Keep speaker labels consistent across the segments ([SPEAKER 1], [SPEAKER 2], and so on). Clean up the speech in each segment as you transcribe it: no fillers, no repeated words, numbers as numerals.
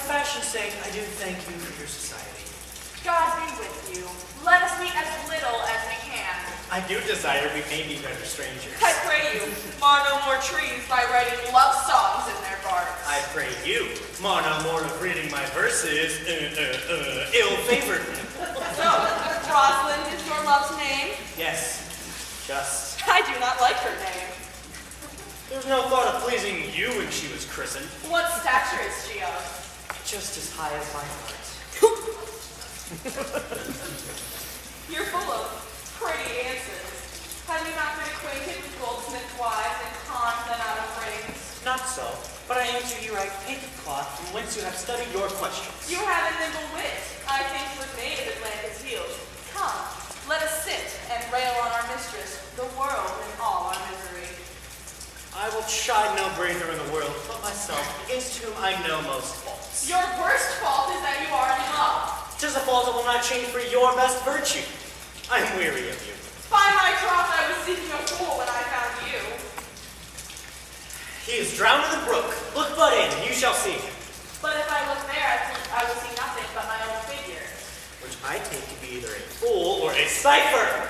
[SPEAKER 1] fashion's sake, I do thank you for your society.
[SPEAKER 2] God be with you. Let us meet as little as we can.
[SPEAKER 1] I do desire we may be better strangers.
[SPEAKER 2] I pray you, mar no more trees by writing love songs in their barks.
[SPEAKER 1] I pray you, mar no more of reading my verses, ill-favored.
[SPEAKER 2] So, Rosalind is your love's name?
[SPEAKER 1] Yes, just.
[SPEAKER 2] I do not like her name.
[SPEAKER 1] There's no thought of pleasing you when she was christened.
[SPEAKER 2] What stature is she of?
[SPEAKER 1] Just as high as my heart.
[SPEAKER 2] You're full of pretty answers. Have you not been acquainted with goldsmith wives and cons them out of rings?
[SPEAKER 1] Not so, but I answer you right painted cloth from whence you have studied your questions.
[SPEAKER 2] You have a nimble wit. I think was made of Atlanta's heels. Come, let us sit and rail on our mistress, the world in all our misery.
[SPEAKER 1] I will chide no braver in the world but myself, against whom I know most faults.
[SPEAKER 2] Your worst fault is that you are in love.
[SPEAKER 1] 'Tis a fault that will not change for your best virtue. I am weary of you.
[SPEAKER 2] By my troth, I was seeking a fool when I found you.
[SPEAKER 1] He is drowned in the brook. Look but in, and you shall see him.
[SPEAKER 2] But if I look there, I will see nothing but my own figure.
[SPEAKER 1] Which I take to be either a fool or a cipher.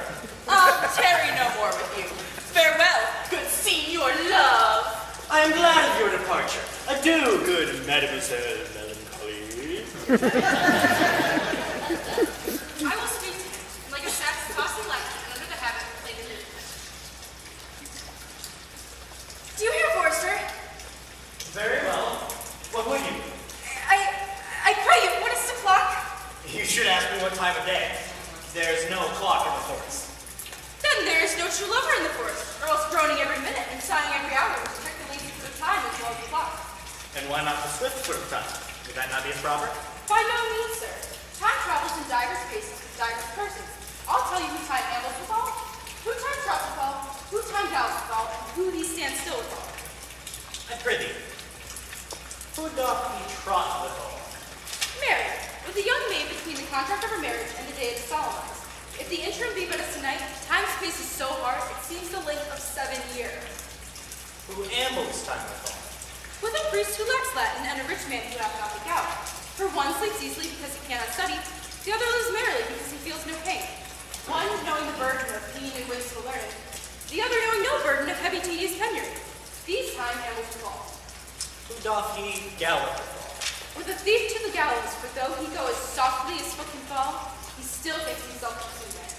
[SPEAKER 2] I'll tarry no more with you. Farewell, good Signor Love.
[SPEAKER 1] I am glad of your departure. Adieu, good Mademoiselle Melancholy.
[SPEAKER 3] I will speak to him, like a sack's tossing lightning, and under the habit of playing the Do you hear, Forrester?
[SPEAKER 1] Very well. What would you?
[SPEAKER 3] I pray you, what is the clock?
[SPEAKER 1] You should ask me what time of day. There's no clock in the forest.
[SPEAKER 3] Then there is no true lover in the forest, or else groaning every minute and sighing every hour to check the length of time as well as the clock.
[SPEAKER 1] And why not the swift foot of time? Would that not be improper?
[SPEAKER 3] By no means, sir. Time travels in divers paces with divers persons. I'll tell you who time ambles with all, who time trots with all, who time gallops with all, and who these stand still with all.
[SPEAKER 1] I prithee, who doth he trot withal?
[SPEAKER 3] Mary, with the young maid between the contract of her marriage and the day of the solemnize. If the interim be but as tonight, time's pace is so hard, it seems the length of 7 years.
[SPEAKER 1] Who ambles time withal?
[SPEAKER 3] With a priest who lacks Latin and a rich man who hath not the gout. For one sleeps easily because he cannot study, the other lives merrily because he feels no pain. One knowing the burden of keen and wasteful learning, the other knowing no burden of heavy tedious penury. These time ambles with all.
[SPEAKER 1] Who doth he gallop withal?
[SPEAKER 3] With a thief to the gallows, for though he go as softly as foot can fall, he still thinks himself a true man.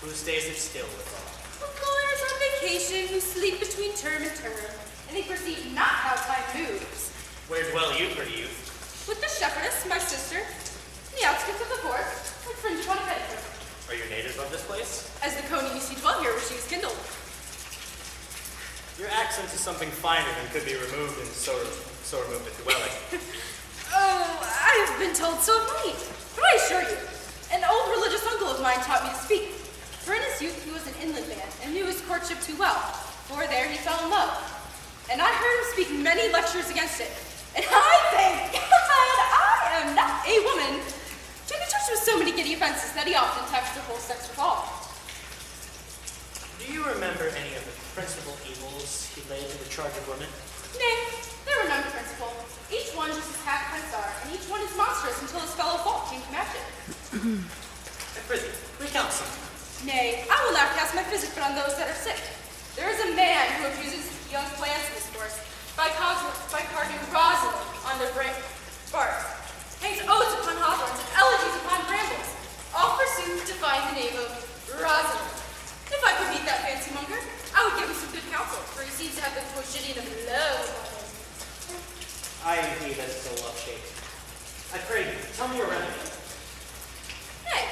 [SPEAKER 1] Who stays it still withal?
[SPEAKER 3] With lawyers on vacation who sleep between term and term, and they perceive not how time moves.
[SPEAKER 1] Where dwell you, pretty youth?
[SPEAKER 3] With the shepherdess, my sister, in the outskirts of the forest, and fringe upon a petticoat.
[SPEAKER 1] Are you native of this place?
[SPEAKER 3] As the coney you see dwell here where she is kindled.
[SPEAKER 1] Your accent is something finer than could be removed in so removed a dwelling.
[SPEAKER 3] Oh, I have been told so of many, but I assure you, an old religious uncle of mine taught me to speak. For in his youth he was an inland man, and knew his courtship too well, for there he fell in love. And I heard him speak many lectures against it. And I thank God I am not a woman to be touched with so many giddy offenses that he often tempts the whole sex withal.
[SPEAKER 1] Do you remember any of the principal evils he laid to the charge of women?
[SPEAKER 3] Nay, there were none principal. Each one just as half-pence are, and each one is monstrous until his fellow fault came to match it.
[SPEAKER 1] And prithee, recount some.
[SPEAKER 3] Nay, I will not cast my physic but on those that are sick. There is a man who abuses young plants in his forest by carving rosin on their bark, hangs odes upon hawthorns and elegies upon brambles, all forsooth to find the name of rosin. If I could meet that fancy monger, I would give him some good counsel, for he seems to have the quotidian of love upon him.
[SPEAKER 1] I indeed that is so love-shaped. I pray you, tell me your remedy.
[SPEAKER 3] Hey,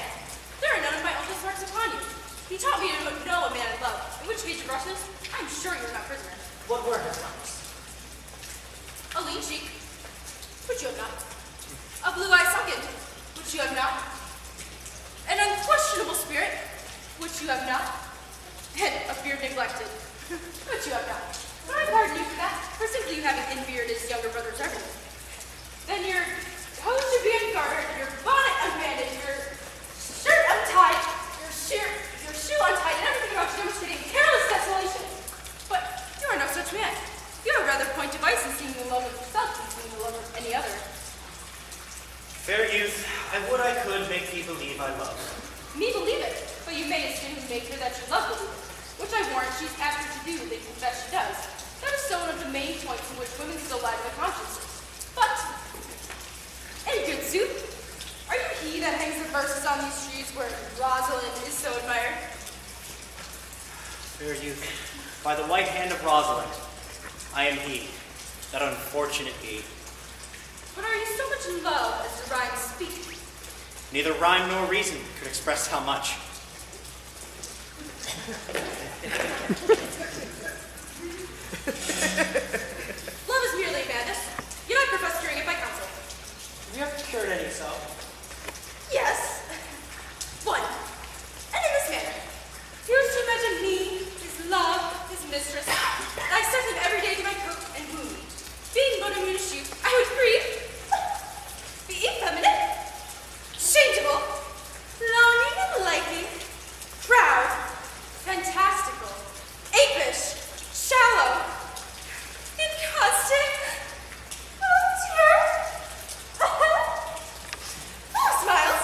[SPEAKER 3] there are none of my uncle's marks upon you. He taught me to know a man in love, in which case of rushes, I'm sure you're not prisoner.
[SPEAKER 1] What were his marks?
[SPEAKER 3] A lean cheek, which you have not. A blue eye sunken, which you have not. An unquestionable spirit, which you have not. And a beard neglected, which you have not. But I pardon you for that, for simply you having inbearded his younger brother's everything. Then your hose should be ungartered, your bonnet unbandaged, your shirt untied, your shoe untied, and everything about you demonstrating careless desolation. But you are no such man. You have rather point device in seeing the love of yourself than seeing the love of any other. that she's after to do, they confess she does. That is so one of the main points in which women still lie to their consciences. But, in good sooth, are you he that hangs the verses on these trees where Rosalind is so admired?
[SPEAKER 1] Fair youth, by the white hand of Rosalind, I am he, that unfortunate he.
[SPEAKER 3] But are you so much in love as the rhymes speak?
[SPEAKER 1] Neither rhyme nor reason could express how much.
[SPEAKER 3] Love is merely madness, yet I profess curing it by counsel.
[SPEAKER 1] Have you ever cured any so?
[SPEAKER 3] Yes. One. And in this manner. He was to imagine me, his love, his mistress. And I sent him every day to my coat and woo me. Being but a mere shoot, I would breathe. Be effeminate, changeable, longing and liking, proud, fantastical, apish, shallow, inconstant. Oh dear. Oh, smiles.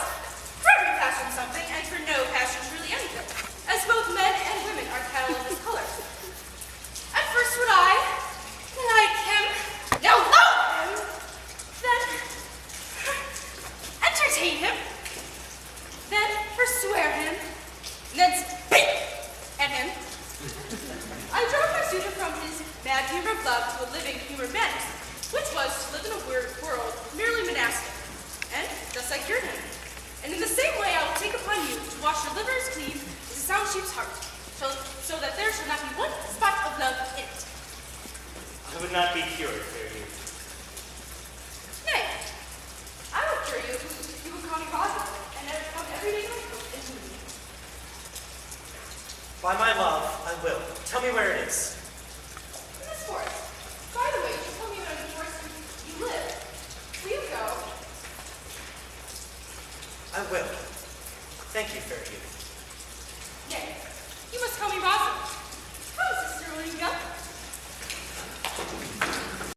[SPEAKER 3] For every passion something, and for no passion truly anything, as both men and women are cattle of this color. At first would I like him, no, love him, then entertain him, then forswear him, then speak at him. I drove my suitor from his mad humor of love to a living humor of madness, which was to live in a weird world merely monastic. And thus I cured him. And in the same way I will take upon you to wash your liver as clean as a sound sheep's heart, so that there shall not be one spot of love in it.
[SPEAKER 1] I would not be cured, fair youth.
[SPEAKER 3] Nay, I will cure you if you would call me Rosalind, and come every day to my coat and woo me.
[SPEAKER 1] By my love, I will. Tell me where it is.
[SPEAKER 3] In this forest. By the way, you told me about the forest you live. Will you go?
[SPEAKER 1] I will. Thank you, fair youth.
[SPEAKER 3] Nay, you must call me Rosalind.